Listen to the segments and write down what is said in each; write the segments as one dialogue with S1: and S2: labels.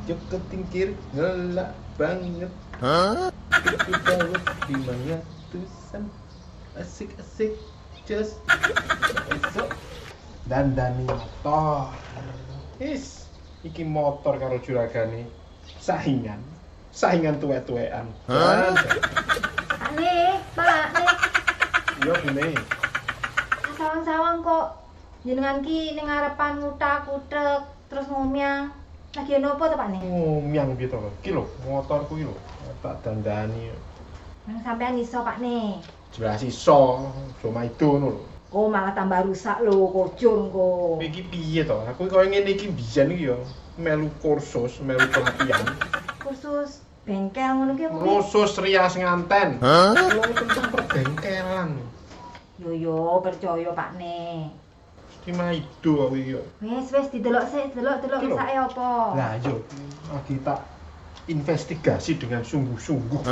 S1: Joko tingkir ngelak banget. Itu dawet 500-an. Asik-asik. Just esok dandani motor. Iki motor karo juragane saingan tuwek-tuwekan.
S2: Ane, Pak, nih.
S1: Iya bune.
S2: Sawang-sawang kok jenengan ki ning ngarepan ngutak-utek terus ngomyang. Lagi ono apa to, Pak nih?
S1: Ngomyang gitu lho. Ki lho motorku iki lho. Tak dandani.
S2: Nang sampean iso, Pak nih.
S1: Jelas iso, cuma itu ngono lho.
S2: Kok malah tambah rusak lho, kocun kok.
S1: Iki piye to? Aku koyo ngene iki biyen iki ya melu kursus, melu pelatihan.
S2: Kursus bengkel ngono ki apa?
S1: Kursus rias nganten. Lho tentang perbengkelan.
S2: Yo percaya Pak nih.
S1: Cuma itu aku iki.
S2: Wis didelok sik, delok
S1: Iki lho.
S2: rusake apa.
S1: Lah yo lagi tak investigasi dengan sungguh-sungguh.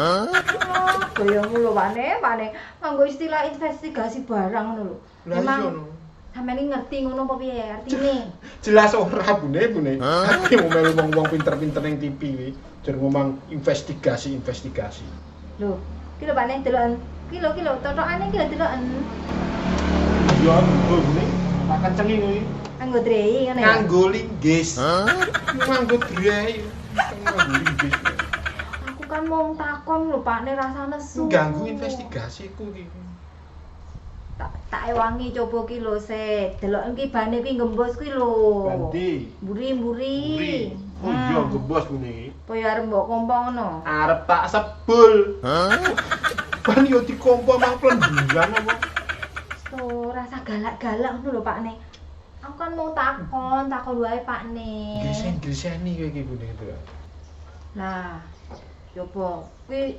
S2: Goyomu lho Pak nih, nganggo istilah investigasi barang ngono lho.
S1: Lah iya no.
S2: Sampeyan iki ngerti ngono apa piye artine?
S1: Jelas ora bune. Aku mau melu wong-wong pinter-pinter ning TV iki. Jar ngomong investigasi.
S2: Lho, ki lho Pak nih deloken. Ki lho totokane ki lho deloken.
S1: Iya, bune. Tak kencengi kuwi.
S2: Nganggo drei ngene ya.
S1: Nganggo linggis. Nganggo drei. Nganggo linggis.
S2: Aku kan mau takon lho Pak nih rasa nesu.
S1: Ganggu investigasiku iki.
S2: Tak ewangi coba ki lho sik. Deloken ki bane ki gembos ki lho.
S1: Ganti.
S2: Mburi.
S1: Oh iya gebos bune iki.
S2: Apa ya arep mbok kompo ngono?
S1: Arep tak sebul. Ban yo dikompo mang plenduran apa?
S2: So, rasa galak-galak ngono lho Pak nih. Aku kan mau takon wae Pak nih.
S1: Grisen-griseni kowe iki bune itu.
S2: Lah, coba kuwi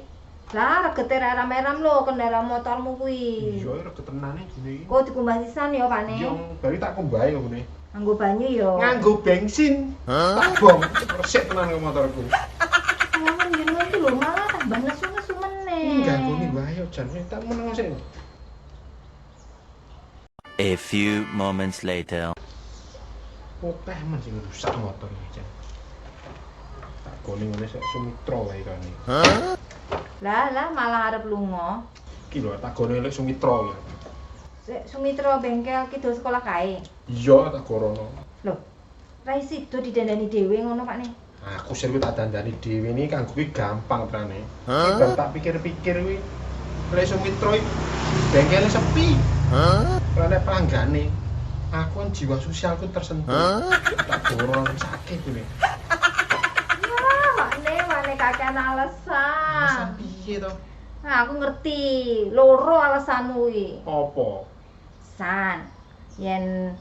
S2: lah regete ram-ram lho kendaraan motormu kuwi.
S1: Iya, ora ketenane bune iki.
S2: Kok dikumbah sisan ya Pak nih?
S1: Yo, bari tak kumbahe kok bune.
S2: Nganggo banyu ya.
S1: Nganggo bensin. Tak bom, resik tenan ke motorku.
S2: Jangan jenengan ki lho malah tambah nesu-nesu meneh.
S1: Ganggu nih wae jan tak meneng sik.
S3: A few moments later.
S1: Poteh men sing rusak motor iki jan. Tak gone ngene sik Sumitra wae kene.
S2: Lah malah arep lunga.
S1: Iki lho tak gone lek Sumitra ya.
S2: Sik Sumitra bengkel ki do sekolah kae.
S1: Iya tak gorono.
S2: Loh, ra sido didandani dhewe ngono Pak nih.
S1: Aku sir tak dandani dhewe ini kanggo kuwi gampang trane. Bar tak pikir-pikir kuwi lek Sumitra iki bengkele sepi. Ora pelanggane. Aku kan jiwa sosialku tersentuh. Tak gorono sakit kuwi.
S2: Wane kakean alasan.
S1: Alasan piye to?
S2: Nah, aku ngerti. Loro alasanmu iki.
S1: Apa?
S2: San, yen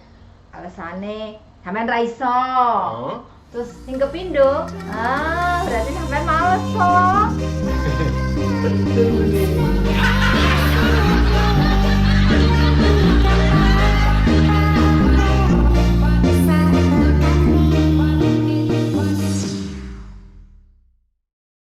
S2: alasane sampean ra iso.
S1: Hah?
S2: Terus sing kepindo? Berarti sampean males to.
S1: Betul nih.